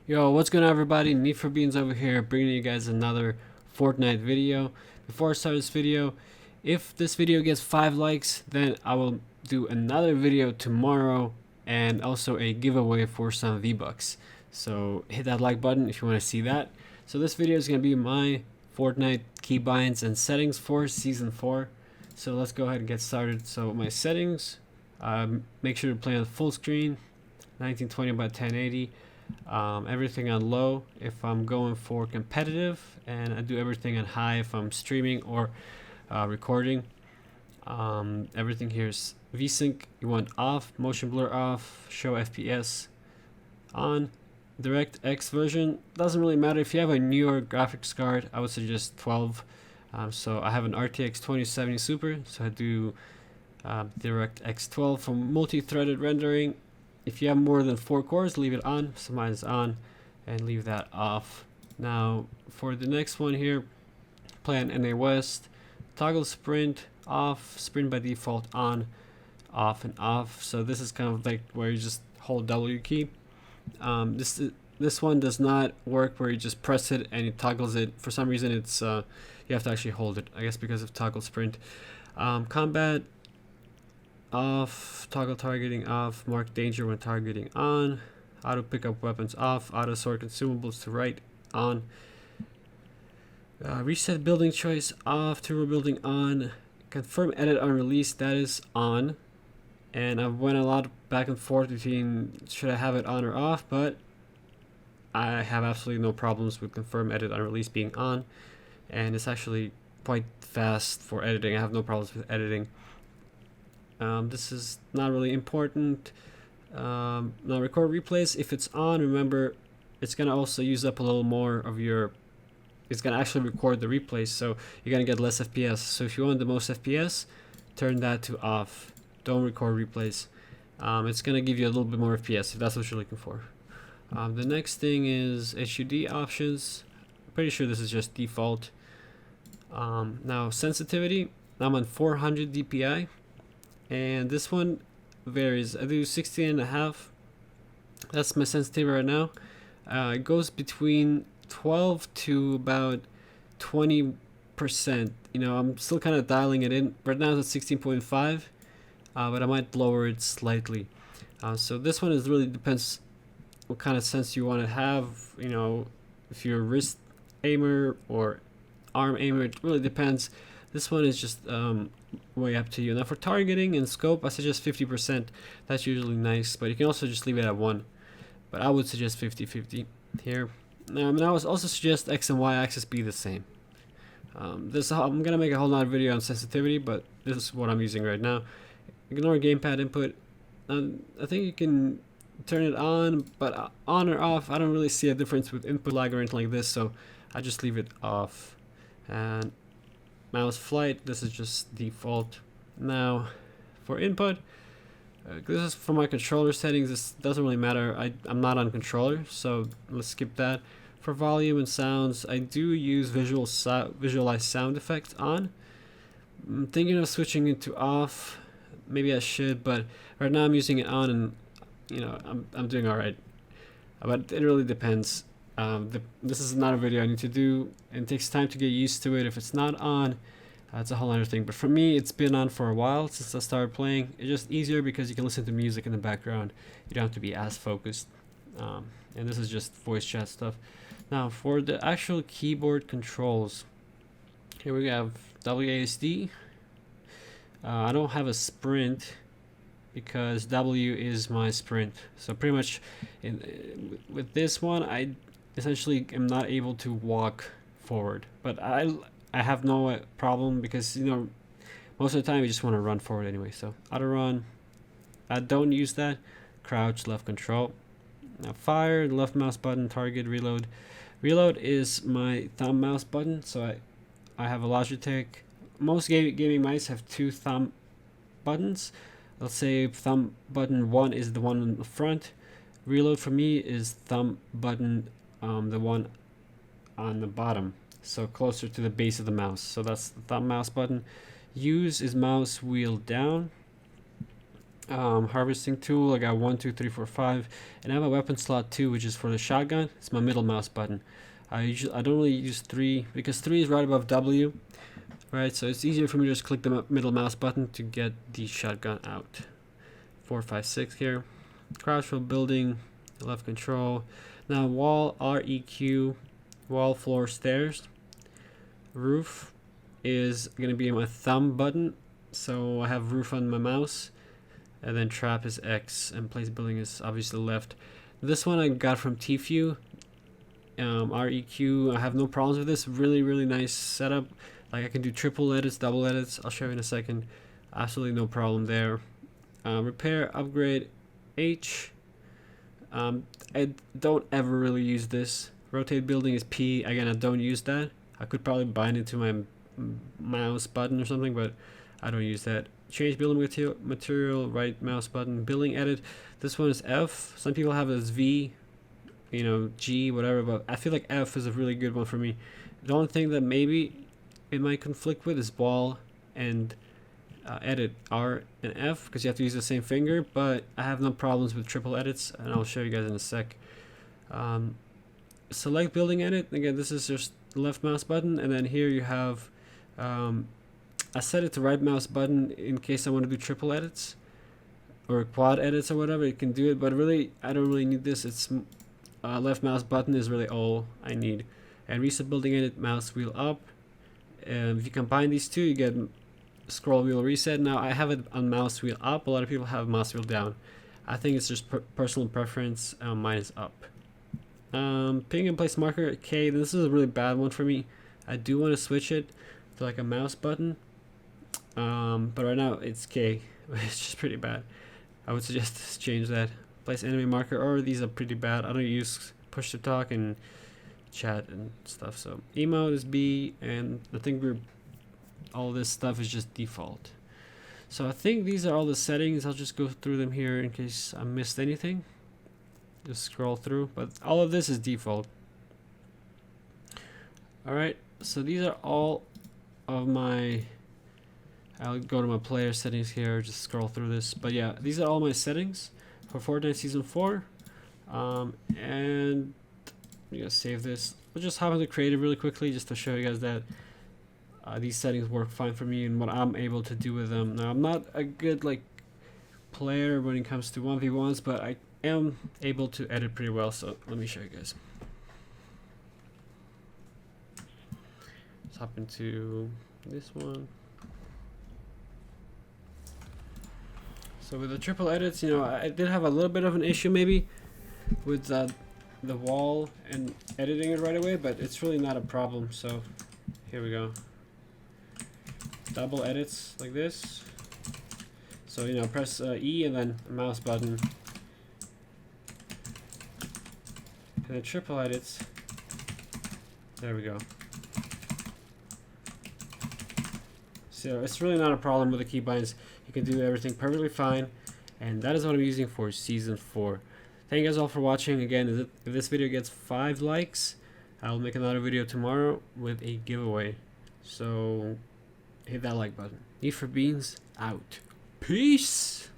Yo, what's going on everybody? needforbeans over here bringing you guys another Fortnite video. Before I start this video, if this video gets 5 likes, then I will do another video tomorrow and also a giveaway for some V-Bucks. So hit that like button if you want to see that. So this video is going to be my Fortnite keybinds and settings for Season 4. So let's go ahead and get started. So my settings, make sure to play on full screen, 1920 by 1080. Everything on low if I'm going for competitive, and I do everything on high if I'm streaming or recording. Everything here is VSync, you want off, motion blur off, show FPS on. DirectX version doesn't really matter. If you have a newer graphics card, I would suggest 12. So I have an RTX 2070 Super, so I do DirectX 12 for multi-threaded rendering. If you have more than 4 cores, leave it on. So mine is on, and leave that off. Now for the next one here, play on NA West, toggle sprint off, sprint by default on, off and off. So this is kind of like where you just hold W key. This one does not work where you just press it and it toggles it. For some reason it's you have to actually hold it, I guess because of toggle sprint. Combat off, toggle targeting off, mark danger when targeting on, auto pick up weapons off, auto sort consumables to right on, reset building choice off, turbo building on, confirm edit on release, that is on. And I went a lot back and forth between should I have it on or off, but I have absolutely no problems with confirm edit on release being on, and it's actually quite fast for editing. I have no problems with editing. This is not really important. Now record replays, if it's on, remember it's gonna also use up a little more of your, it's gonna actually record the replays, so you're gonna get less FPS. So if you want the most FPS, turn that to off. Don't record replays. It's gonna give you a little bit more FPS if that's what you're looking for. The next thing is HUD options. I'm pretty sure this is just default. Now sensitivity, I'm on 400 DPI. And this one varies. I do 16.5. That's my sensitivity right now. It goes between 12 to about 20%. You know, I'm still kind of dialing it in. Right now it's at 16.5, but I might lower it slightly. So this one is really depends what kind of sense you want to have. You know, if you're a wrist aimer or arm aimer, it really depends. This one is just way up to you. Now for targeting and scope, I suggest 50%. That's usually nice, but you can also just leave it at 1. But I would suggest 50-50 here. Now, I would also suggest X and Y axis be the same. I'm gonna make a whole lot of video on sensitivity, but this is what I'm using right now. Ignore gamepad input. I think you can turn it on, but on or off, I don't really see a difference with input lag or anything like this, so I just leave it off. And mouse flight, this is just default. Now for input, this is for my controller settings. This doesn't really matter. I'm not on controller, so let's skip that. For volume and sounds, I do use visualize sound effects on. I'm thinking of switching it to off. Maybe I should, but right now I'm using it on, and you know, I'm doing all right. But it really depends. This is not a video I need to do, and it takes time to get used to it. If it's not on, that's a whole other thing. But for me, it's been on for a while since I started playing. It's just easier because you can listen to music in the background. You don't have to be as focused. And this is just voice chat stuff. Now for the actual keyboard controls, here we have WASD. I don't have a sprint because W is my sprint. So pretty much with this one, I essentially am not able to walk forward, but I have no problem because, you know, most of the time you just want to run forward anyway. So auto run, I don't use that. Crouch, left control. Now fire, left mouse button, target, reload. Reload is my thumb mouse button, so I have a Logitech. Most gaming mice have 2 thumb buttons. Let's say thumb button 1 is the one in the front. Reload for me is thumb button the one on the bottom, so closer to the base of the mouse. So that's the thumb mouse button. Use is mouse wheel down. Harvesting tool. I got 1, 2, 3, 4, 5, and I have a weapon slot 2, which is for the shotgun. It's my middle mouse button. I don't really use 3 because 3 is right above W, right? So it's easier for me to just click the middle mouse button to get the shotgun out. 4, 5, 6 here. Crouch for building, left control. Now wall, REQ, wall, floor, stairs. Roof is gonna be my thumb button, so I have roof on my mouse, and then trap is X, and place building is obviously left. This one I got from Tfue. REQ, I have no problems with this. Really nice setup. Like I can do triple edits, double edits. I'll show you in a second. Absolutely no problem there. Repair, upgrade, H. I don't ever really use this. Rotate building is P. Again, I don't use that. I could probably bind it to my mouse button or something, but I don't use that. Change building material, right mouse button. Building edit. This one is F. Some people have it as V, you know, G, whatever, but I feel like F is a really good one for me. The only thing that maybe it might conflict with is wall and edit, R and F, because you have to use the same finger, but I have no problems with triple edits, and I'll show you guys in a sec. Select building edit. Again, this is just the left mouse button, and then here you have I set it to right mouse button in case I want to do triple edits or quad edits or whatever. You can do it, but really I don't really need this. It's left mouse button is really all I need. And reset building edit, mouse wheel up. If you combine these two, you get scroll wheel reset. Now I have it on mouse wheel up. A lot of people have mouse wheel down. I think it's just personal preference. Mine is up. Ping and place marker K. This is a really bad one for me. I do want to switch it to like a mouse button, but right now it's K. It's just pretty bad. I would suggest change that. Place enemy marker, or these are pretty bad. I don't use push to talk and chat and stuff. So emote is B, and the thing group, all this stuff is just default. So I think these are all the settings. I'll just go through them here in case I missed anything. Just scroll through, but all of this is default. Alright, so these are all of my, I'll go to my player settings here, just scroll through this. But yeah, these are all my settings for Fortnite Season 4. And I'm gonna save this. We'll just hop into creative really quickly just to show you guys that these settings work fine for me and what I'm able to do with them. Now, I'm not a good like player when it comes to 1v1s, but I am able to edit pretty well, so let me show you guys. Let's hop into this one. So with the triple edits, you know, I did have a little bit of an issue maybe with the wall and editing it right away, but it's really not a problem. So here we go. Double edits like this. So, you know, press E and then a mouse button. And then triple edits. There we go. So it's really not a problem with the keybinds. You can do everything perfectly fine. And that is what I'm using for Season 4. Thank you guys all for watching. Again, if this video gets 5 likes, I'll make another video tomorrow with a giveaway. So hit that like button. Need for Beans out. Peace!